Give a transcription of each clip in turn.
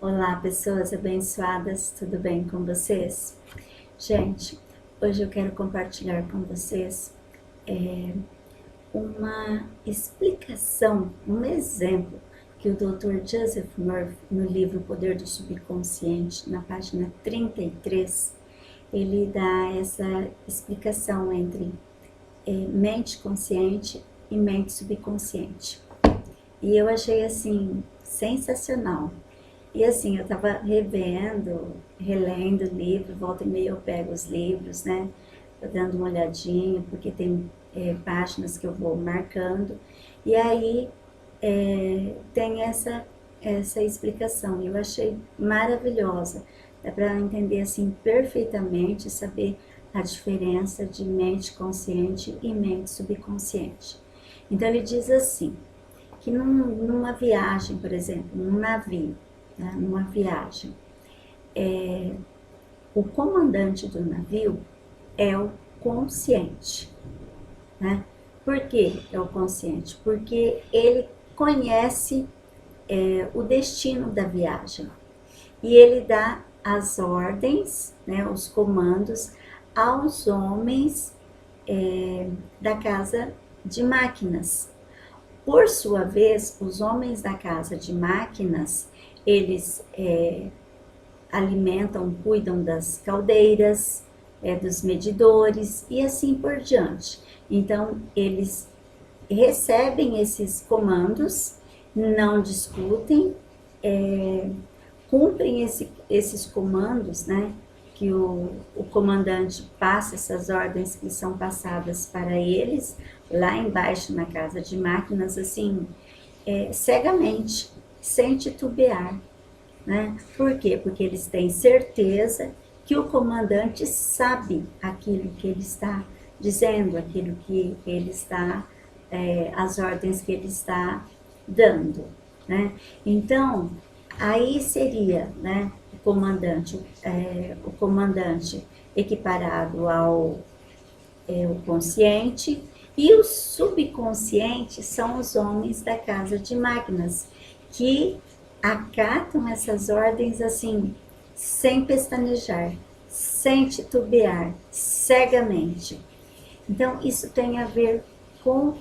Olá, pessoas abençoadas, tudo bem com vocês? Gente, hoje eu quero compartilhar com vocês uma explicação, um exemplo que o Dr. Joseph Murphy, no livro Poder do Subconsciente, na página 33, ele dá essa explicação entre mente consciente e mente subconsciente. E eu achei assim sensacional. E assim, eu tava revendo, relendo o livro, volta e meia eu pego os livros, né? Tô dando uma olhadinha, porque tem páginas que eu vou marcando. E aí tem essa explicação. Eu achei maravilhosa. Dá para entender assim perfeitamente, saber a diferença de mente consciente e mente subconsciente. Então ele diz assim, que numa viagem, por exemplo, num navio, né, numa viagem, o comandante do navio é o consciente, né? Por que é o consciente? Porque ele conhece o destino da viagem e ele dá as ordens, né, os comandos aos homens da casa de máquinas. Por sua vez, os homens da casa de máquinas, eles alimentam, cuidam das caldeiras, dos medidores e assim por diante. Então, eles recebem esses comandos, não discutem, cumprem esses comandos, né? Que o comandante passa essas ordens que são passadas para eles, lá embaixo na casa de máquinas, assim, cegamente, sem titubear, né? Por quê? Porque eles têm certeza que o comandante sabe aquilo que ele está dizendo, aquilo que ele está, as ordens que ele está dando, né? Então, aí seria, né, o comandante equiparado ao o consciente, e o subconsciente são os homens da casa de máquinas, que acatam essas ordens assim, sem pestanejar, sem titubear, cegamente. Então, isso tem a ver com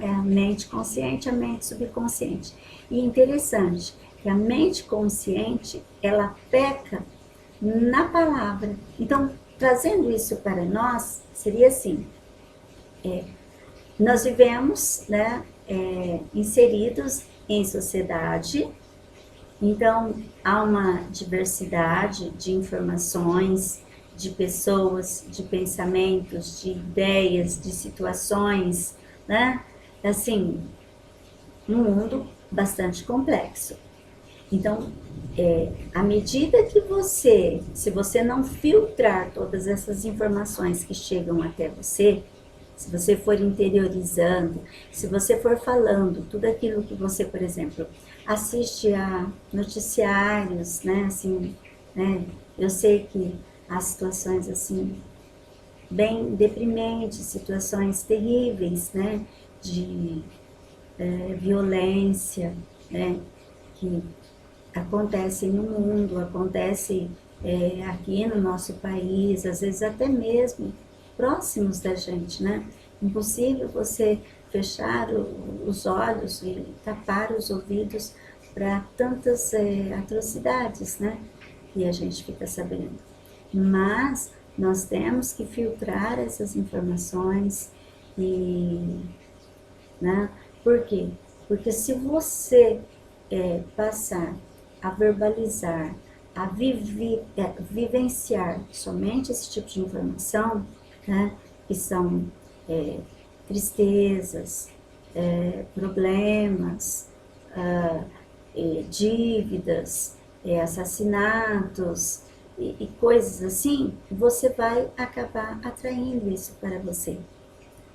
a mente consciente e a mente subconsciente. E interessante que a mente consciente, ela peca na palavra. Então, trazendo isso para nós, seria assim, nós vivemos, né, inseridos em sociedade, então há uma diversidade de informações, de pessoas, de pensamentos, de ideias, de situações, né? Assim, um mundo bastante complexo. Então, à medida que se você não filtrar todas essas informações que chegam até você, se você for interiorizando, se você for falando tudo aquilo que você, por exemplo, assiste a noticiários, né, assim, né, eu sei que há situações assim bem deprimentes, situações terríveis, né, de violência, né, que acontecem no mundo, acontece aqui no nosso país, às vezes até mesmo próximos da gente, né? Impossível você fechar os olhos e tapar os ouvidos para tantas atrocidades, né? E a gente fica sabendo. Mas nós temos que filtrar essas informações e, né? Por quê? Porque se você passar a verbalizar, a vivenciar somente esse tipo de informação, né, que são tristezas, problemas, dívidas, assassinatos e coisas assim, você vai acabar atraindo isso para você.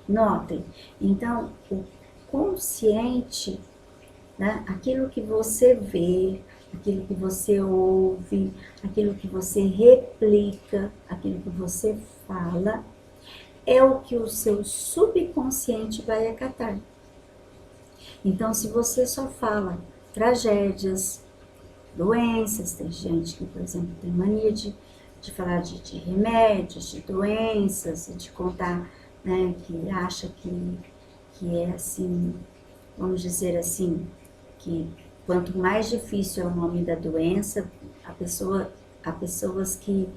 Notem, então, o consciente, né, aquilo que você vê, aquilo que você ouve, aquilo que você replica, aquilo que você fala, é o que o seu subconsciente vai acatar. Então, se você só fala tragédias, doenças, tem gente que, por exemplo, tem mania de falar de remédios, de doenças, e de contar, né, que acha que é assim, vamos dizer assim, que quanto mais difícil é o nome da doença, há pessoas que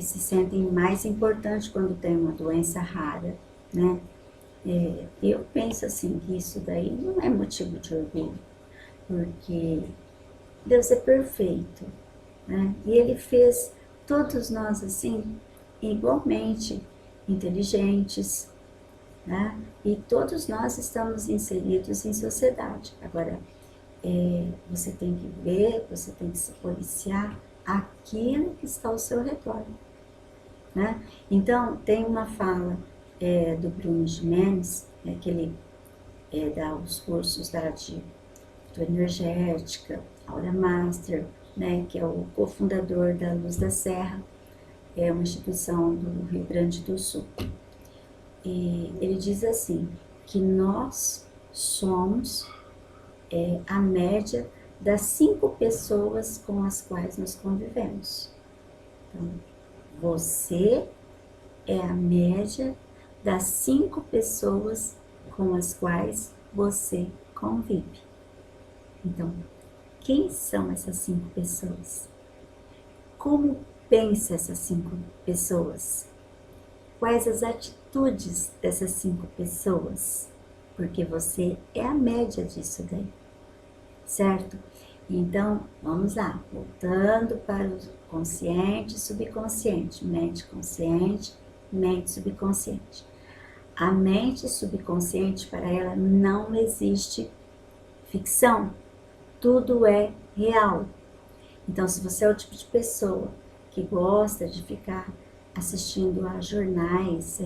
se sentem mais importantes quando tem uma doença rara, né? Eu penso assim, que isso daí não é motivo de orgulho, porque Deus é perfeito, né? E Ele fez todos nós assim, igualmente inteligentes, né? E todos nós estamos inseridos em sociedade. Agora, você tem que ver, você tem que se policiar aquilo que está ao seu redor, né? Então, tem uma fala do Bruno Gimenez, que ele dá os cursos do Energética, Aura Master, né, que é o cofundador da Luz da Serra, é uma instituição do Rio Grande do Sul. E ele diz assim, que nós somos a média das 5 pessoas com as quais nós convivemos. Então, você é a média das 5 pessoas com as quais você convive. Então, quem são essas 5 pessoas? Como pensa essas 5 pessoas? Quais as atitudes dessas 5 pessoas? Porque você é a média disso daí, certo? Então, vamos lá, voltando para o consciente e subconsciente, mente consciente, mente subconsciente. A mente subconsciente, para ela, não existe ficção, tudo é real. Então, se você é o tipo de pessoa que gosta de ficar assistindo a jornais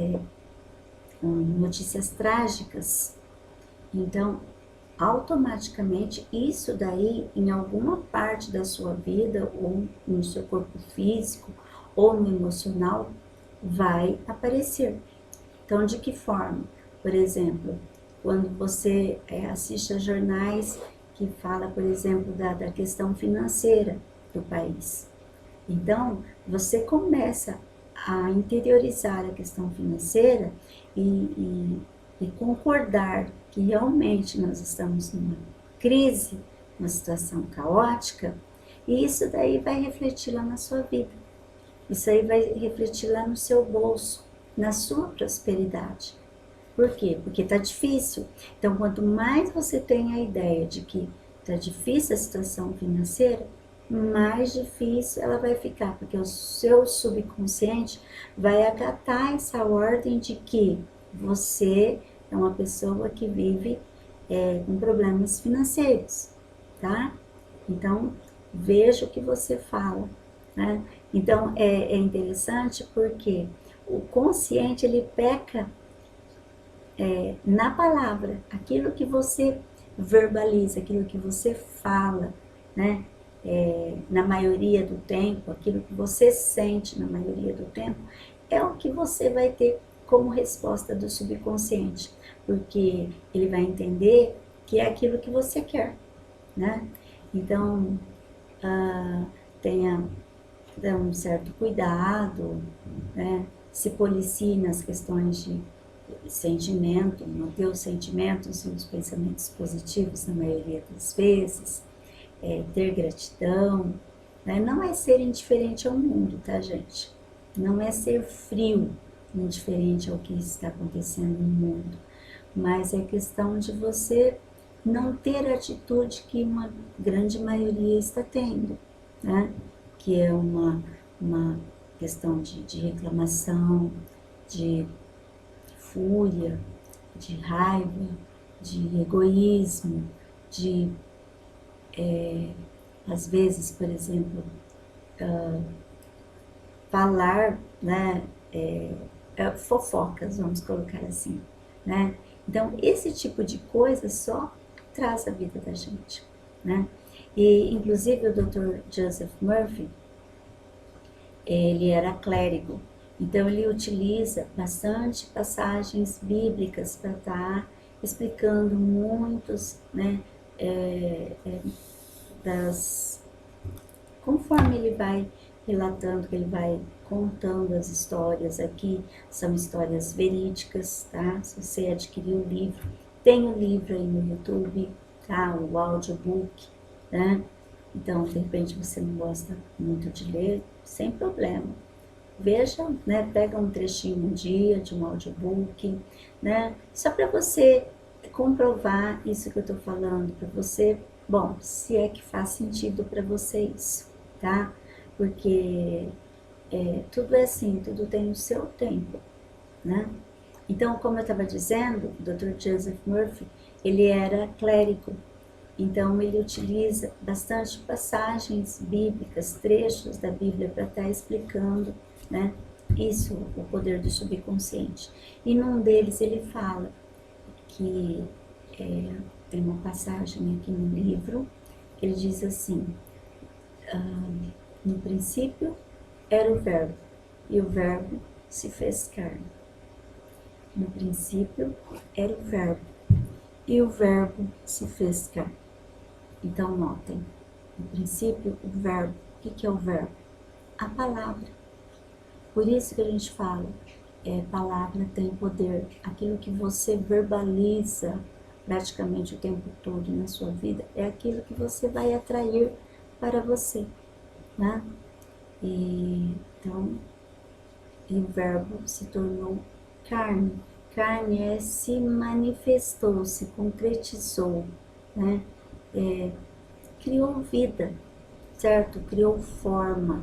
com notícias trágicas, então, automaticamente, isso daí, em alguma parte da sua vida, ou no seu corpo físico, ou no emocional, vai aparecer. Então, de que forma? Por exemplo, quando você assiste a jornais que fala, por exemplo, da questão financeira do país. Então, você começa a interiorizar a questão financeira e concordar que realmente nós estamos numa crise, uma situação caótica, e isso daí vai refletir lá na sua vida. Isso aí vai refletir lá no seu bolso, na sua prosperidade. Por quê? Porque está difícil. Então, quanto mais você tem a ideia de que está difícil a situação financeira, mais difícil ela vai ficar, porque o seu subconsciente vai acatar essa ordem de que você é uma pessoa que vive com problemas financeiros, tá? Então, veja o que você fala, né? Então, é interessante porque o consciente, ele peca na palavra, aquilo que você verbaliza, aquilo que você fala, né? Na maioria do tempo, aquilo que você sente na maioria do tempo, é o que você vai ter como resposta do subconsciente, porque ele vai entender que é aquilo que você quer, né? Então, tenha um certo cuidado, né? Se policie nas questões de sentimento, manter os sentimentos e os pensamentos positivos na maioria das vezes, ter gratidão, né? Não é ser indiferente ao mundo, tá, gente? Não é ser frio, indiferente ao que está acontecendo no mundo, mas é questão de você não ter a atitude que uma grande maioria está tendo, né? Que é uma questão de reclamação, de fúria, de raiva, de egoísmo, de, às vezes, por exemplo, falar, né, fofocas, vamos colocar assim, né? Então, esse tipo de coisa só traz a vida da gente, né? E, inclusive, o Dr. Joseph Murphy, ele era clérigo, então ele utiliza bastante passagens bíblicas para estar explicando muitos, né, das conforme ele vai relatando, ele vai contando as histórias aqui, são histórias verídicas, tá? Se você adquirir o livro, tem o livro aí no YouTube, tá? O audiobook, né? Então, de repente você não gosta muito de ler, sem problema. Veja, né? Pega um trechinho um dia de um audiobook, né? Só para você comprovar isso que eu tô falando, para você, bom, se é que faz sentido para você isso, tá? Porque tudo é assim, tudo tem o seu tempo, né? Então, como eu estava dizendo, o Dr. Joseph Murphy, ele era clérigo, então ele utiliza bastante passagens bíblicas, trechos da Bíblia para estar explicando, né, isso, o poder do subconsciente. E num deles ele fala que tem uma passagem aqui no livro, ele diz assim, no princípio era o verbo, e o verbo se fez carne. No princípio era o verbo, e o verbo se fez carne. Então notem, no princípio o verbo, o que é o verbo? A palavra. Por isso que a gente fala, palavra tem poder, aquilo que você verbaliza praticamente o tempo todo na sua vida, é aquilo que você vai atrair para você, né? Então, e o verbo se tornou carne. Carne se manifestou, se concretizou, né? Criou vida, certo? Criou forma.